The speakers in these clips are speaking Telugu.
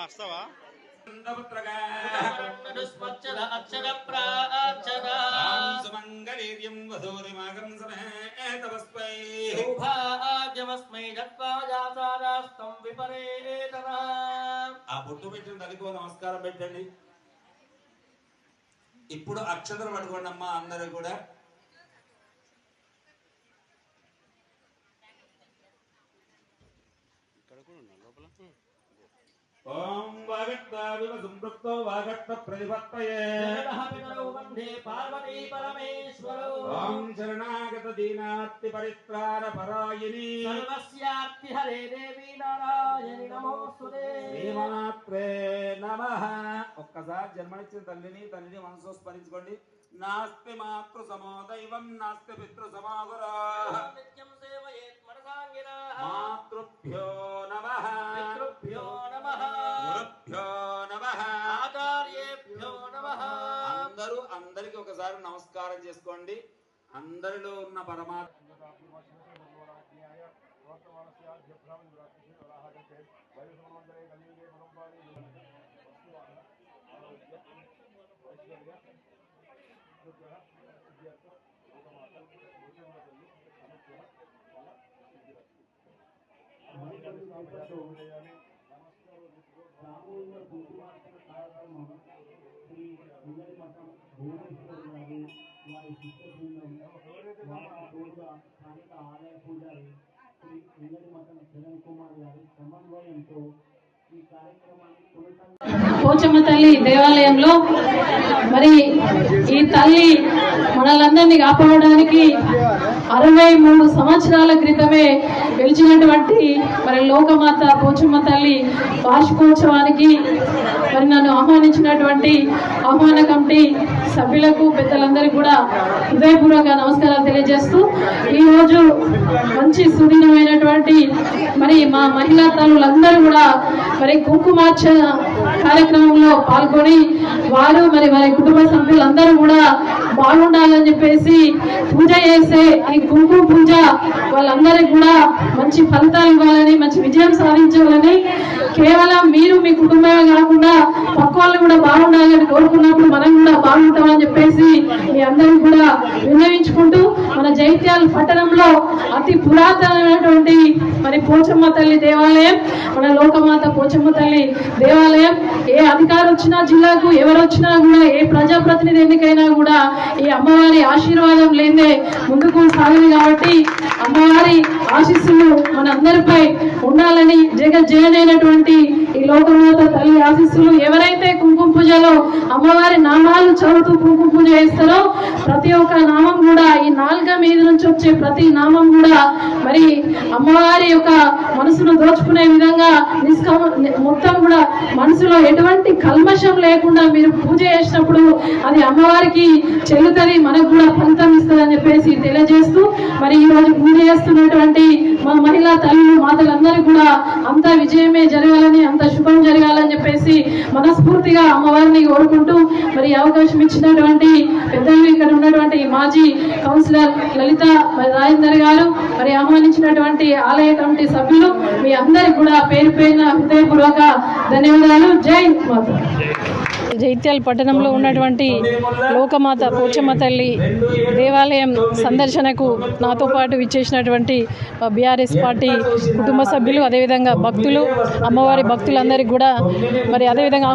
వస్తావా ఆ బొట్టు పెట్టిన తల్లికి నమస్కారం పెట్టండి. ఇప్పుడు అక్షతలు పట్టుకోండి అమ్మా అందరూ కూడా. ఓం వాగత్తావివ సంపృక్తో వాగత్త ప్రతిపత్తయే పార్వతీ పరమేశ్వరో ఓం శరణాగత దీనార్తి పరిత్రాణ పరాయణి సర్వస్యార్తి హరే దేవి నారాయణి నమోస్తుతే శ్రీమాత్రే నమః. ఒక్కసారి జన్మనిచ్చిన తల్లిని మనసులో స్మరించుకోండి. నాస్తి మాతృ సమో దైవం నాస్తి పితృ సమాగురా నిత్యం సేవయేత్ మనసాంగిరా మాతృభ్యో నమః పితృభ్యో నమః గురుభ్యో నమః ఆచార్యేభ్యో నమః. అందరికి ఒకసారి నమస్కారం చేసుకోండి. అందరిలో ఉన్న పరమాత్మ పోచమ్మ తల్లి దేవాలయంలో మరి ఈ తల్లి మనలందరినీ కాపాడడానికి 63 సంవత్సరాల క్రితమే గెలిచినటువంటి మరి లోకమాత పోచమ్మ తల్లి వార్షికోత్సవానికి మరి నన్ను ఆహ్వానించినటువంటి ఆహ్వాన కమిటీ సభ్యులకు పెద్దలందరికీ కూడా హృదయపూర్వక నమస్కారాలు తెలియజేస్తూ ఈరోజు మంచి సుదీనమైనటువంటి మరి మా మహిళా తల్లులందరూ కూడా మరి కుంకుమార్చన కార్యక్రమంలో పాల్గొని వారు మరి వారి కుటుంబ సభ్యులందరూ కూడా బాగుండాలని చెప్పేసి పూజ చేసే ఈ కుంకుమ పూజ వాళ్ళందరికీ కూడా మంచి ఫలితాలు ఇవ్వాలని మంచి విజయం సాధించాలని కేవలం మీరు మీ కుటుంబమే కాకుండా పక్క వాళ్ళు కూడా బాగుండాలని కోరుకున్నప్పుడు మనం కూడా బాగుంటామని చెప్పేసి మీ అందరికీ కూడా విన్నవించుకుంటూ మన జైత్యాల పట్టణంలో అతి పురాతనమైనటువంటి మరి పోచమ్మ తల్లి దేవాలయం మన లోకమాత పోచమ్మ తల్లి దేవాలయం. ఏ అధికారం వచ్చినా జిల్లాకు ఎవరు వచ్చినా కూడా ఏ ప్రజాప్రతినిధి ఎన్నికైనా కూడా ఈ అమ్మవారి ఆశీర్వాదం లేదే ముందుకు సాగదు. కాబట్టి అమ్మవారి ఆశీస్సులు మన అందరిపై ఉండాలని జగజ్జనైనటువంటి ఈ లోకమాత తల్లి ఆశీస్సులు ఎవరైతే కుంకుమ పూజలో అమ్మవారి నామాలు చదువుతూ కుంకుమ పూజ చేస్తారో ప్రతి ఒక్క నామం కూడా ఈ నాలుక మీద నుంచి వచ్చే ప్రతి నామం కూడా మరి అమ్మవారి యొక్క మనసును దోచుకునే విధంగా మొత్తం కూడా మనసులో ఎటువంటి కల్మషం లేకుండా మీరు పూజ చేసినప్పుడు అది అమ్మవారికి చెల్లుతుంది, మనకు కూడా ఫలితం ఇస్తుంది అని చెప్పేసి తెలియజేస్తూ మరి ఈ రోజు పూజ చేస్తున్నటువంటి మా మహిళా తల్లులు మాతలందరికీ కూడా అంత విజయమే జరగాలని అంత శుభం జరగాలని చెప్పేసి మనస్ఫూర్తిగా అమ్మవారిని కోరుకుంటూ మరి అవకాశం ఇచ్చినటువంటి పెద్దలు ఇక్కడ ఉన్నటువంటి మాజీ కౌన్సిలర్ లలిత రాజేందర్ గారు మరి ఆహ్వానించినటువంటి ఆలయ కమిటీ సభ్యులు మీ అందరికి కూడా పేరు పేరున హృదయపూర్వక ధన్యవాదాలు. జై మాత. జైత్యాల పట్టణంలో ఉన్నటువంటి లోకమాత పోచమ్మ తల్లి దేవాలయం సందర్శనకు నాతో పాటు విచ్చేసినటువంటి బీఆర్ఎస్ పార్టీ కుటుంబ సభ్యులు అదేవిధంగా భక్తులు అమ్మవారి భక్తులందరికీ కూడా మరి అదేవిధంగా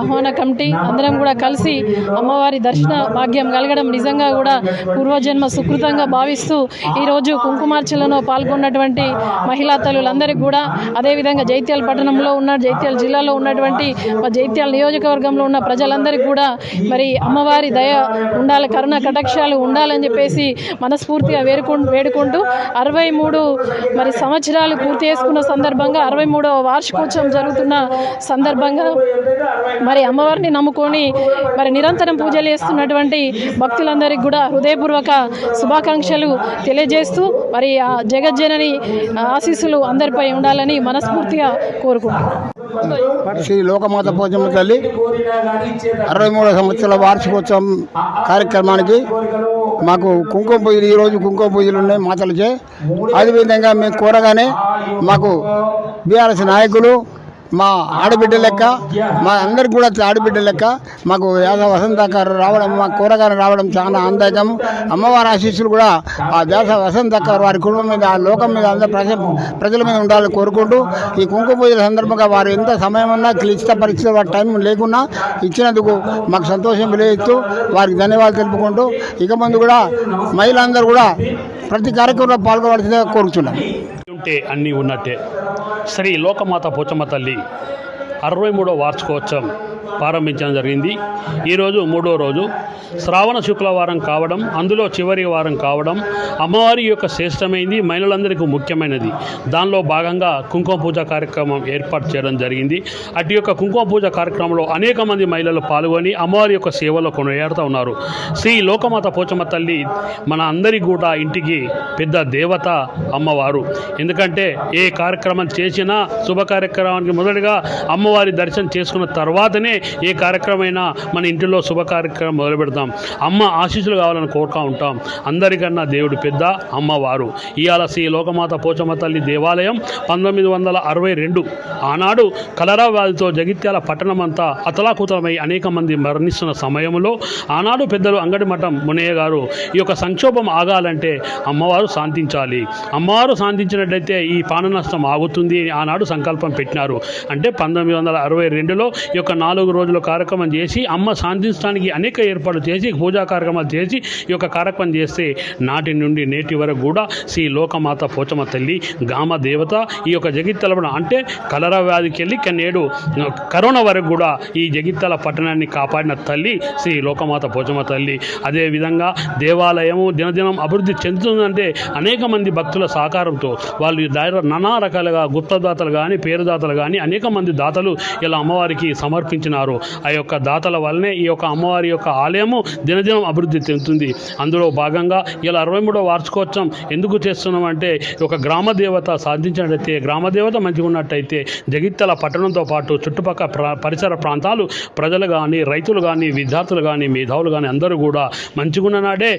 ఆహ్వాన కమిటీ అందరం కూడా కలిసి అమ్మవారి దర్శన భాగ్యం కలగడం నిజంగా కూడా పూర్వజన్మ సుకృతంగా భావిస్తూ ఈరోజు కుంకుమార్చనలో పాల్గొన్నటువంటి మహిళా తల్లులందరికీ కూడా అదేవిధంగా జైత్యాల పట్టణంలో ఉన్న జైత్యాల జిల్లాలో ఉన్నటువంటి జైత్యాల నియోజకవర్గంలో ఉన్న ప్రజలందరికీ కూడా మరి అమ్మవారి దయ ఉండాలి, కరుణ కటాక్షాలు ఉండాలని చెప్పేసి మనస్ఫూర్తిగా వేడుకుంటూ 63 మరి సంవత్సరాలు పూర్తి చేసుకున్న సందర్భంగా 63వ వార్షికోత్సవం జరుగుతున్న సందర్భంగా మరి అమ్మవారిని నమ్ముకొని మరి నిరంతరం పూజలు చేస్తున్నటువంటి భక్తులందరికీ కూడా హృదయపూర్వక శుభాకాంక్షలు తెలియజేస్తూ మరి ఆ జగజ్జనని ఆశీస్సులు అందరిపై ఉండాలని మనస్ఫూర్తిగా కోరుకుంటున్నాను. శ్రీ లోకమాత పోచమ్మ తల్లి 63వ సంవత్సరాల వార్షికోత్సవం కార్యక్రమానికి మాకు కుంకుమ పూజలు ఈరోజు కుంకుమ పూజలు ఉన్నాయి మాతలచే. అదేవిధంగా మేము కోరగానే మాకు బీఆర్ఎస్ నాయకులు మా ఆడబిడ్డ లెక్క, మా అందరికి కూడా ఆడబిడ్డ లెక్క. మాకు వ్యాస వసంతకారు రావడం, మా కూరగాయలు రావడం చాలా ఆనందకం. అమ్మవారి ఆశీస్సులు కూడా ఆ వ్యాస వసంతకారు వారి కుటుంబం మీద, ఆ లోకం మీద, అందరు ప్రజల మీద ఉండాలని కోరుకుంటూ, ఈ కుంకుమ పూజల సందర్భంగా వారు ఎంత సమయం ఉన్నా క్లిష్ట పరిస్థితి వారి టైం లేకున్నా ఇచ్చినందుకు మాకు సంతోషం విలువిస్తూ వారికి ధన్యవాదాలు తెలుపుకుంటూ, ఇక ముందు కూడా మహిళలందరూ కూడా ప్రతి కార్యక్రమంలో పాల్గొనవలసిందిగా కోరుతున్నాం. ఉంటే అన్నీ ఉన్నట్టే. శ్రీ లోకమాత పోచమ్మ తల్లి 63వ వార్షికోత్సవం ప్రారంభించడం జరిగింది. ఈరోజు 3వ రోజు, శ్రావణ శుక్రవారం కావడం, అందులో చివరి వారం కావడం అమ్మవారి యొక్క శ్రేష్టమైంది, మహిళలందరికీ ముఖ్యమైనది. దానిలో భాగంగా కుంకుమ పూజ కార్యక్రమం ఏర్పాటు చేయడం జరిగింది. అటు యొక్క కుంకుమ పూజ కార్యక్రమంలో అనేక మంది మహిళలు పాల్గొని అమ్మవారి యొక్క సేవలో కొనియాడుతూ ఉన్నారు. శ్రీ లోకమాత పోచమ్మ తల్లి మన అందరి కూడా ఇంటికి పెద్ద దేవత అమ్మవారు. ఎందుకంటే ఏ కార్యక్రమం చేసినా శుభ కార్యక్రమానికి మొదటిగా అమ్మవారి దర్శనం చేసుకున్న తర్వాతనే ఏ కార్యక్రమమైనా మన ఇంటిలో శుభ కార్యక్రమం మొదలు పెడతాం. అమ్మ ఆశీస్సులు కావాలని కోరుతూ ఉంటాం. అందరికన్నా దేవుడు పెద్ద అమ్మవారు. ఇవాళ శ్రీ లోకమాత పోచమ్మ తల్లి దేవాలయం 1962 ఆనాడు కలరా వ్యాధితో జగిత్యాల పట్టణమంతా అతలాకుతలమై అనేక మంది మరణిస్తున్న సమయంలో ఆనాడు పెద్దలు అంగడి మఠం మునయ్య గారు ఈ యొక్క సంక్షోభం ఆగాలంటే అమ్మవారు శాంతించాలి, అమ్మవారు శాంతించినట్లయితే ఈ ప్రాణ నష్టం ఆగుతుంది అని ఆనాడు సంకల్పం పెట్టినారు. అంటే 1962లో ఈ యొక్క 4 రోజుల కార్యక్రమం చేసి అమ్మ శాంతించడానికి అనేక ఏర్పాట్లు చేసి పూజా కార్యక్రమాలు చేసి ఈ యొక్క కార్యక్రమం చేస్తే నాటి నుండి నేటి వరకు కూడా శ్రీ లోకమాత పోచమ్మ తల్లి గ్రామ దేవత ఈ యొక్క జగిత్యాల అంటే కలరా వ్యాధికి వెళ్ళి నేడు కరోనా వరకు కూడా ఈ జగిత్యాల పట్టణాన్ని కాపాడిన తల్లి శ్రీ లోకమాత పోచమ్మ తల్లి. అదేవిధంగా దేవాలయము దినదినం అభివృద్ధి చెందుతుందంటే అనేక మంది భక్తుల సహకారంతో వాళ్ళు నానా రకాలుగా గుప్తదాతలు కానీ పేరుదాతలు కానీ అనేక మంది దాతలు ఇలా అమ్మవారికి సమర్పించినారు. ఆ యొక్క దాతల వల్లనే ఈ యొక్క అమ్మవారి యొక్క ఆలయము దినదినం అభివృద్ధి చెందుతుంది. అందులో భాగంగా ఇలా 63వ వార్షికోత్సవం ఎందుకు చేస్తున్నామంటే ఒక గ్రామ దేవత సాధించినట్టయితే, గ్రామ దేవత మంచిగా ఉన్నట్టయితే జగిత్యాల పట్టణంతో పాటు చుట్టుపక్కల పరిసర ప్రాంతాలు ప్రజలు కానీ, రైతులు కానీ, విద్యార్థులు కానీ, మేధావులు కానీ అందరూ కూడా మంచిగున్న నాడే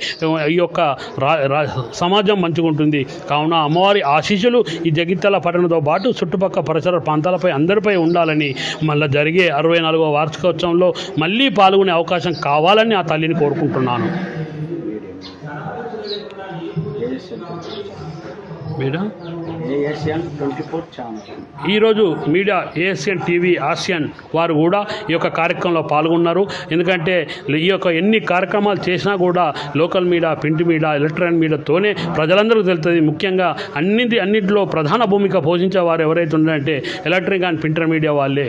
ఈ యొక్క సమాజం మంచిగా ఉంటుంది. కావున అమ్మవారి ఆశీస్సులు ఈ జగిత్యాల పట్టణంతో పాటు చుట్టుపక్కల పరిసర ప్రాంతాలపై అందరిపై ఉండాలని, మళ్ళీ జరిగే 64వ వార్షికోత్సవంలో మళ్ళీ పాల్గొనే అవకాశం కావాలని ఆ తల్లిని కోరుకుంటున్నాను. మేడం ఈరోజు మీడియా ఏఎస్ఎన్ టీవీ ఆసియన్ వారు కూడా ఈ యొక్క కార్యక్రమంలో పాల్గొన్నారు. ఎందుకంటే ఈ యొక్క ఎన్ని కార్యక్రమాలు చేసినా కూడా local media, print media, electronic మీడియాతోనే ప్రజలందరూ తెలుస్తుంది. ముఖ్యంగా అన్నింటిలో ప్రధాన భూమిక పోషించే వారు ఎవరైతే ఉన్నారంటే ఎలక్ట్రానిక్ అండ్ ప్రింటర్ మీడియా వాళ్ళే.